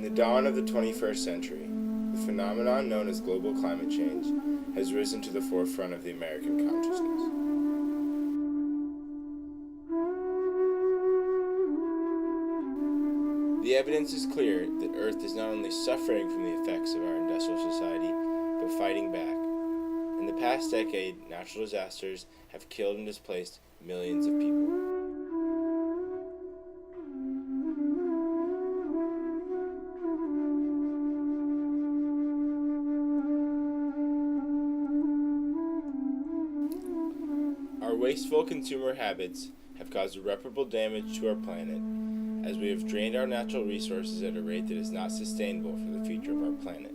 In the dawn of the 21st century, the phenomenon known as global climate change has risen to the forefront of the American consciousness. The evidence is clear that Earth is not only suffering from the effects of our industrial society, but fighting back. In the past decade, natural disasters have killed and displaced millions of people. Our wasteful consumer habits have caused irreparable damage to our planet, as we have drained our natural resources at a rate that is not sustainable for the future of our planet.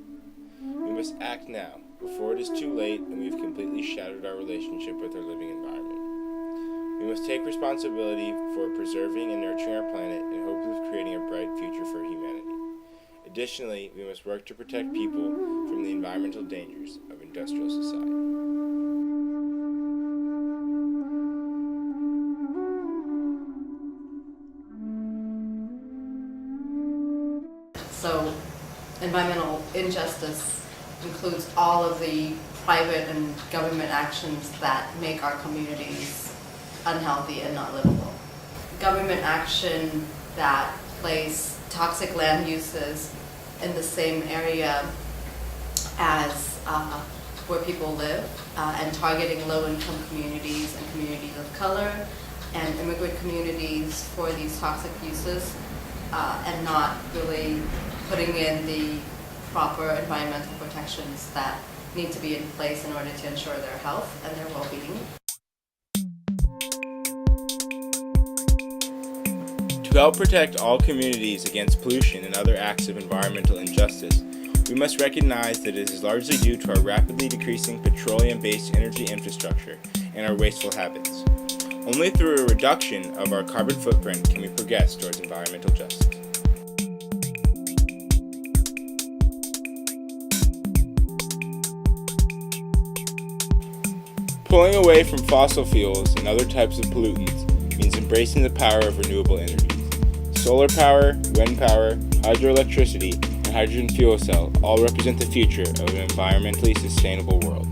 We must act now, before it is too late and we have completely shattered our relationship with our living environment. We must take responsibility for preserving and nurturing our planet in hopes of creating a bright future for humanity. Additionally, we must work to protect people from the environmental dangers of industrial society. So, environmental injustice includes all of the private and government actions that make our communities unhealthy and not livable. Government action that place toxic land uses in the same area as where people live, and targeting low-income communities and communities of color and immigrant communities for these toxic uses, and not really putting in the proper environmental protections that need to be in place in order to ensure their health and their well-being. To help protect all communities against pollution and other acts of environmental injustice, we must recognize that it is largely due to our rapidly decreasing petroleum-based energy infrastructure and our wasteful habits. Only through a reduction of our carbon footprint can we progress towards environmental justice. Pulling away from fossil fuels and other types of pollutants means embracing the power of renewable energies. Solar power, wind power, hydroelectricity, and hydrogen fuel cell all represent the future of an environmentally sustainable world.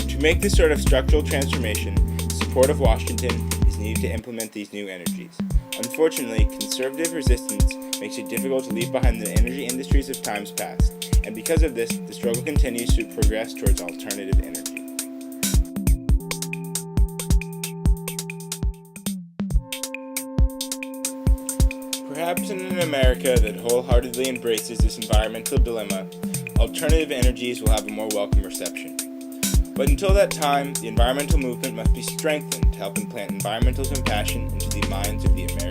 To make this sort of structural transformation, the support of Washington is needed to implement these new energies. Unfortunately, conservative resistance makes it difficult to leave behind the energy industries of times past, and because of this, the struggle continues to progress towards alternative energy. Perhaps in an America that wholeheartedly embraces this environmental dilemma, alternative energies will have a more welcome reception. But until that time, the environmental movement must be strengthened to help implant environmental compassion into the minds of the American